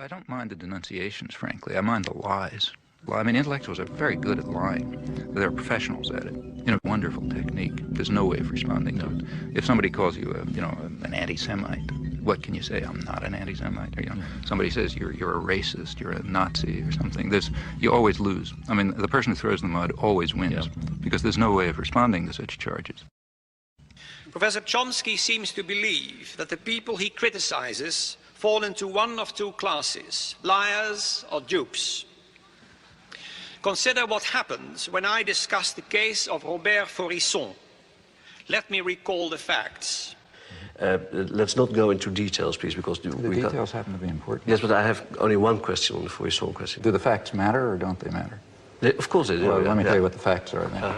I don't mind the denunciations, frankly. I mind the lies. Well, I mean, intellectuals are very good at lying. They're professionals at it. You know, wonderful technique. There's no way of responding to it. If somebody calls you, an anti-Semite, what can you say? I'm not an anti-Semite. Or, somebody says you're a racist, you're a Nazi or something. You always lose. I mean, the person who throws the mud always wins because there's no way of responding to such charges. Professor Chomsky seems to believe that the people he criticizes fall into one of two classes, liars or dupes. Consider what happened when I discussed the case of Robert Faurisson. Let me recall the facts. Let's not go into details, please, because the details happen to be important. Yes, but I have only one question on the Faurisson question. Do the facts matter or don't they matter? Of course they do. Well, let me tell you what the facts are then.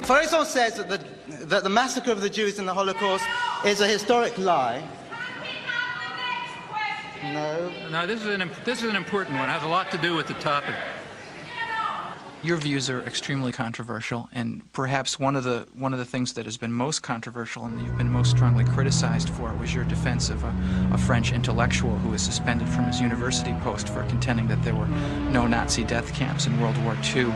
Faurisson says that the massacre of the Jews in the Holocaust is a historic lie. No, this is an important one. It has a lot to do with the topic. Your views are extremely controversial, and perhaps one of the things that has been most controversial and you've been most strongly criticized for was your defense of a French intellectual who was suspended from his university post for contending that there were no Nazi death camps in World War II.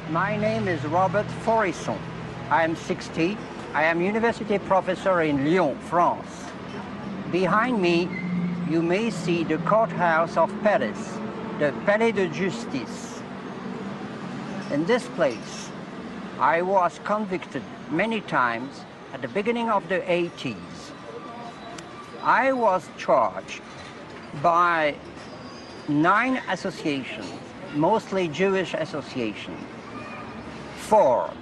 My name is Robert Faurisson. I am 60. I am university professor in Lyon, France. Behind me, you may see the courthouse of Paris, the Palais de Justice. In this place, I was convicted many times at the beginning of the 80s. I was charged by 9 associations, mostly Jewish associations, for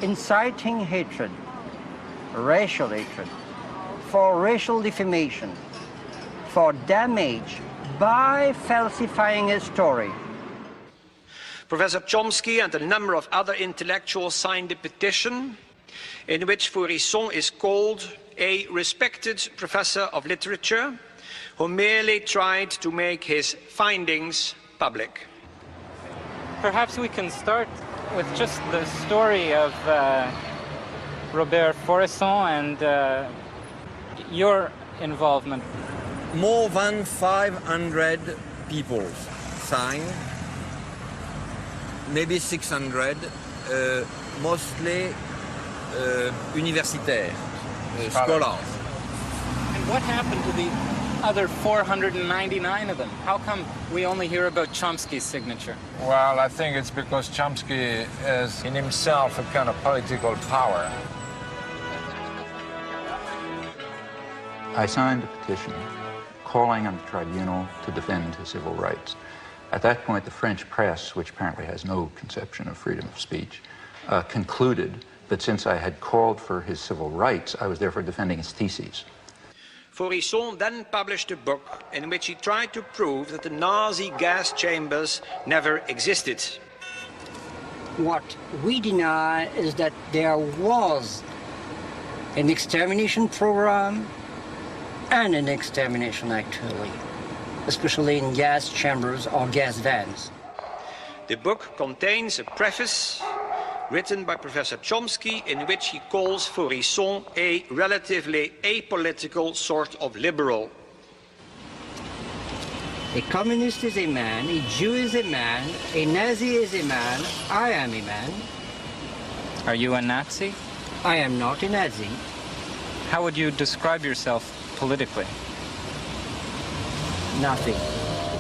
inciting hatred, racial hatred, for racial defamation, for damage by falsifying a story. Professor Chomsky and a number of other intellectuals signed a petition in which Faurisson is called a respected professor of literature who merely tried to make his findings public. Perhaps we can start with just the story of Robert Faurisson and your involvement. More than 500 people signed, maybe 600, mostly universitaires, scholars. And what happened to the other 499 of them? How come we only hear about Chomsky's signature? Well, I think it's because Chomsky is in himself a kind of political power. I signed a petition calling on the tribunal to defend his civil rights. At that point, the French press, which apparently has no conception of freedom of speech, concluded that since I had called for his civil rights, I was therefore defending his theses. Faurisson then published a book in which he tried to prove that the Nazi gas chambers never existed. What we deny is that there was an extermination program and an extermination actually, especially in gas chambers or gas vans. The book contains a preface written by Professor Chomsky in which he calls Faurisson a relatively apolitical sort of liberal. A communist is a man, a Jew is a man, a Nazi is a man, I am a man. Are you a Nazi? I am not a Nazi. How would you describe yourself politically? Nothing.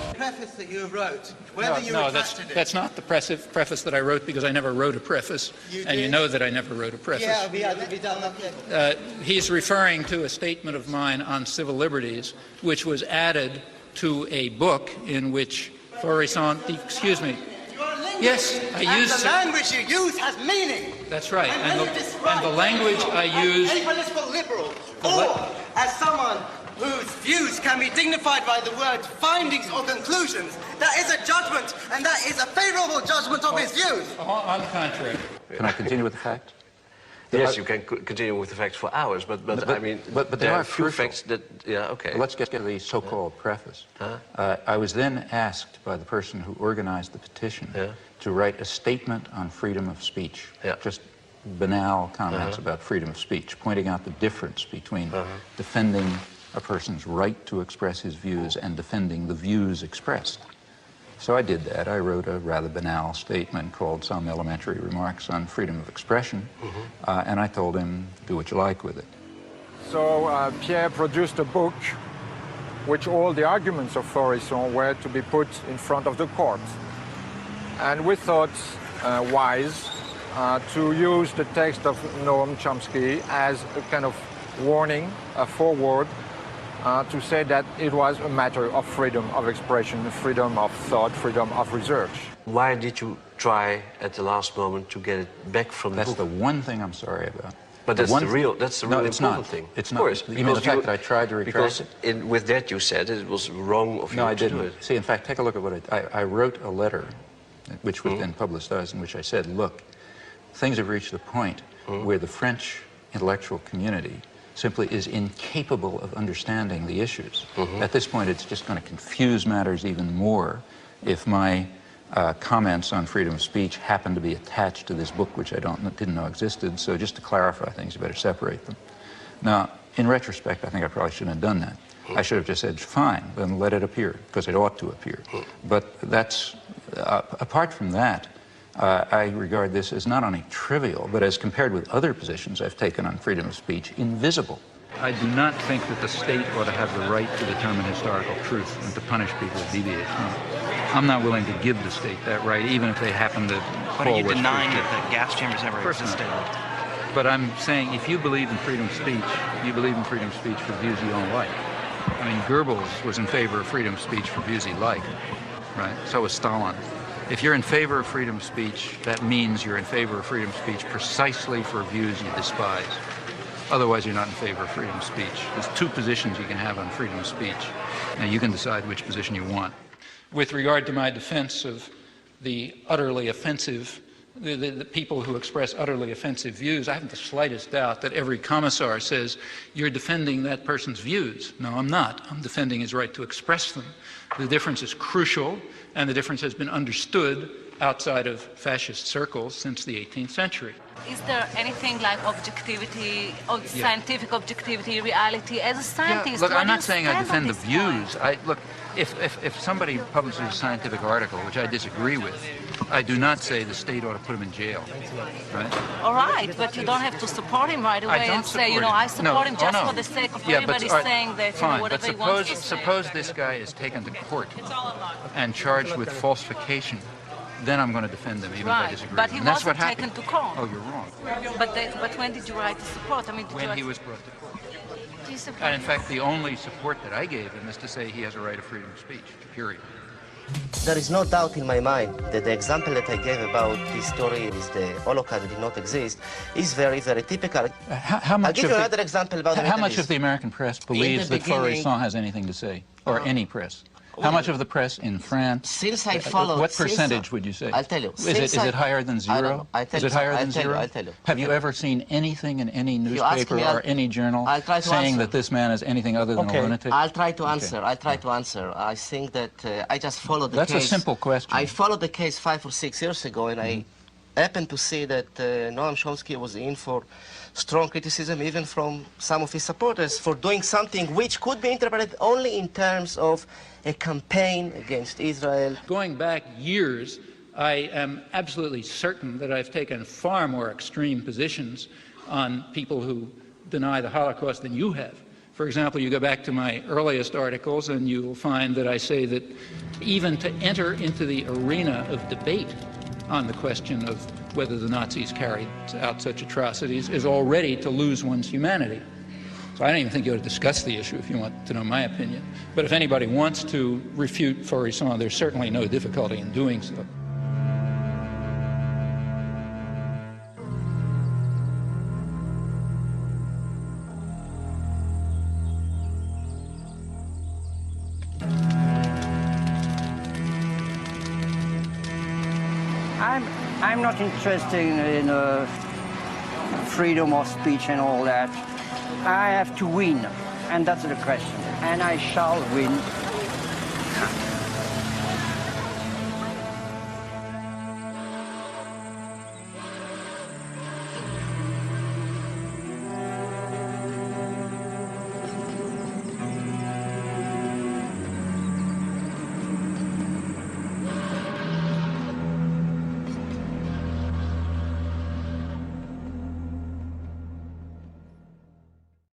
The preface that you wrote, whether you attached it. That's not the preface that I wrote because I never wrote a preface, and you know that I never wrote a preface. Yeah, we done that. He's referring to a statement of mine on civil liberties, which was added to a book in which Faurisson, excuse me. Yes, I used... the language you use has meaning. That's right. And the language I use... As a political liberal, or as someone whose views can be dignified by the word findings or conclusions, that is a judgment, and that is a favorable judgment of his views. On the contrary. Can I continue with the facts? Yes, you can continue with the facts for hours, but I mean, but there are a few crucial facts that, yeah, okay. Let's get to the so-called preface. I was then asked by the person who organized the petition to write a statement on freedom of speech, just banal comments about freedom of speech, pointing out the difference between defending a person's right to express his views and defending the views expressed. So I did that. I wrote a rather banal statement called Some Elementary Remarks on Freedom of Expression, and I told him, do what you like with it. So Pierre produced a book which all the arguments of Faurisson were to be put in front of the court. And we thought wise to use the text of Noam Chomsky as a kind of warning, a foreword, to say that it was a matter of freedom of expression, freedom of thought, freedom of research. Why did you try at the last moment to get it back from the book? That's the one thing I'm sorry about. But that's the real important thing. It's of not. course, You mean the fact that I tried to retract it? With that you said it was wrong of you No, I to didn't. do it. See, in fact, take a look at what I wrote a letter, which was then publicized, in which I said, look, things have reached the point where the French intellectual community simply is incapable of understanding the issues. At this point, it's just going to confuse matters even more if my comments on freedom of speech happen to be attached to this book, which I didn't know existed. So just to clarify things, you better separate them. Now, in retrospect, I think I probably shouldn't have done that. I should have just said, fine, then let it appear, because it ought to appear. But that's, apart from that, I regard this as not only trivial, but as compared with other positions I've taken on freedom of speech, invisible. I do not think that the state ought to have the right to determine historical truth and to punish people who deviate from it. I'm not willing to give the state that right, even if they happen to But are you denying that the gas chambers ever existed? But I'm saying if you believe in freedom of speech, you believe in freedom of speech for views you don't like. I mean, Goebbels was in favor of freedom of speech for views he liked, right? So was Stalin. If you're in favor of freedom of speech, that means you're in favor of freedom of speech precisely for views you despise. Otherwise, you're not in favor of freedom of speech. There's two positions you can have on freedom of speech. Now, you can decide which position you want. With regard to my defense of the utterly offensive, the people who express utterly offensive views, I haven't the slightest doubt that every commissar says, you're defending that person's views. No, I'm not. I'm defending his right to express them. The difference is crucial, and the difference has been understood outside of fascist circles since the 18th century. Is there anything like objectivity, scientific objectivity, reality? As a scientist, look, I'm not saying I defend the views. Look, if somebody publishes a scientific article, which I disagree with, I do not say the state ought to put him in jail, right? All right, but you don't have to support him right away and say, I support him just for the sake of everybody saying that, whatever he wants to say. Suppose this guy is taken to court and charged with falsification. Then I'm going to defend him, even if I disagree. But he wasn't taken to court. Oh, you're wrong. But when did you write the support? I mean, when he was brought to court. And in fact, the only support that I gave him is to say he has a right of freedom of speech, period. There is no doubt in my mind that the example that I gave about this story with the Holocaust did not exist is very, very typical. I'll give you another example about the How much of the American press believes that Faurisson has anything to say, or any press? How much of the press in France? Since I followed... What percentage would you say? I'll tell you. Is it higher than zero? Is it higher than zero? I'll tell you. Have you ever seen anything in any newspaper or any journal saying that this man is anything other than a lunatic? I'll try to answer. I'll try to answer. I think that I just followed the case. That's a simple question. I followed the case 5 or 6 years ago, and I happened to see that Noam Chomsky was in for strong criticism even from some of his supporters for doing something which could be interpreted only in terms of a campaign against Israel. Going back years, I am absolutely certain that I've taken far more extreme positions on people who deny the Holocaust than you have. For example, you go back to my earliest articles and you'll find that I say that even to enter into the arena of debate on the question of whether the Nazis carried out such atrocities is already to lose one's humanity. So I don't even think you ought to discuss the issue if you want to know my opinion. But if anybody wants to refute Faurisson, there's certainly no difficulty in doing so. I'm not interested in freedom of speech and all that. I have to win, and that's the question. And I shall win.